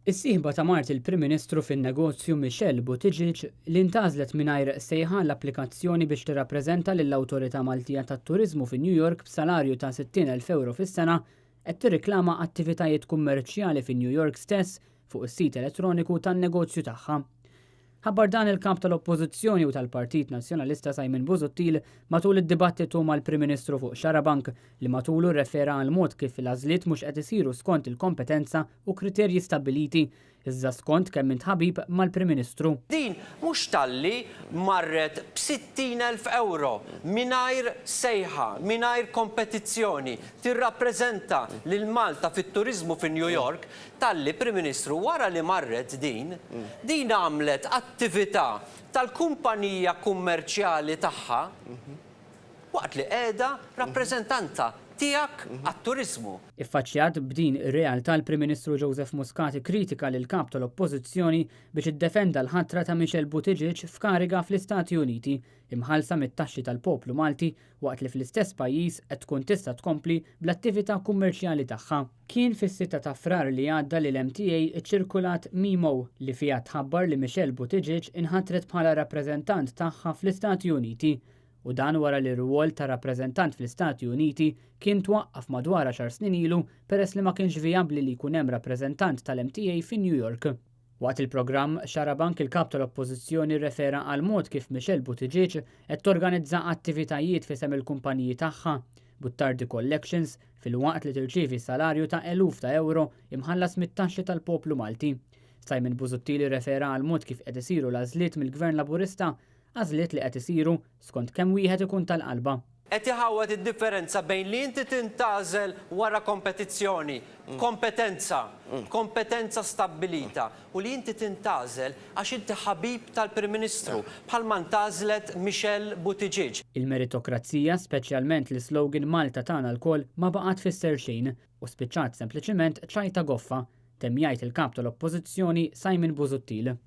Is-sieħba ta' Mart il-Prim Ministru fin-negozju Michelle Buttigieg li ntażlet mingħajr sejħa l-applikazzjoni biex tirrappreżenta lill-Awtorità Maltija tat-Turiżmu fi New York b'salarju ta' 60,000 euro fis-sena qed tirriklama attivitajiet kummerċjali fi New York stess fuq is-sit elettroniku tan-negozju tagħha. Ħabbar dan il-kap tal-Oppożizzjoni u tal-Partit Nazzjonalista Simon Busuttil matul id-dibattitu mal-Prim Ministru fuq xarabank li matulu rrefera għal mod kif il-għażliet mhux qed isiru skont il-kompetenza u kriterji stabbiliti iżda skont kemm intħabib mal-Prim Ministru. Din mhux talli marret b'60,000 euro mingħajr sejħa, mingħajr kompetizzjoni tirrappreżenta lil Malta fit-turiżmu fin New York, talli Prim Ministru wara li marret din għamlet attività tal-kumpanija kummerċjali tagħha waqt li qiegħda rappreżentanta tiegħek għat-turiżmu. Iffaċċjat b'din ir-realtà l-Prim Ministru Joseph Muscat kritika lil kap tal-Oppożizzjoni biex iddefenda l-ħatra ta' Michelle Buttigieg f'kariga fl-Istati Uniti imħallsa mit-taxxi tal-poplu Malti waqt li fl-istess pajjiż qed tkun tista' tkompli bl-attività kummerċjali tagħha. Kien fis-6 ta' Frar li għadda li l-MTA iċċirkulat memo li fiha tħabbar li Michelle Buttigieg inħatret bħala rappreżentant tagħha fl-Istati Uniti. U dan wara li r-rwol ta' rappreżentant fl-Istati Uniti kien twaqqaf madwar 10 snin ilu peress li ma kienx vijabbli li jkun hemm rappreżentant tal-MTA fi New York. Waqt il-programm xarabank il-kap tal-Oppożizzjoni rrefera għal mod kif Michelle Buttigieg qed torganizza attivitajiet fisem il-kumpaniji tagħha Buttardi Collections fil-waqt li tirċievi salarju ta' eluf ta' euro imħallas mit-taxxi tal-poplu Malti. Simon Busuttil rrefera għal mod kif qed isiru l-għażliet mill-Gvern Laburista għażliet li qed isiru skont kemm wieħed ikun tal-qalba. Qed iħawwad id-differenza bejn li inti tintgħażel wara kompetizzjoni, kompetenza stabbilita u li inti tintgħażel għax inti ħabib tal-Prim Ministru bħalma ntgħażlet Michelle Buttigieg. Il-meritokrazija, speċjalment l-slogan Malta tagħna lkoll ma baqgħet tfisser xejn u spiċċat sempliċiment ċajta goffa, temm jgħid il-kap tal-Oppożizzjoni Simon Busuttil.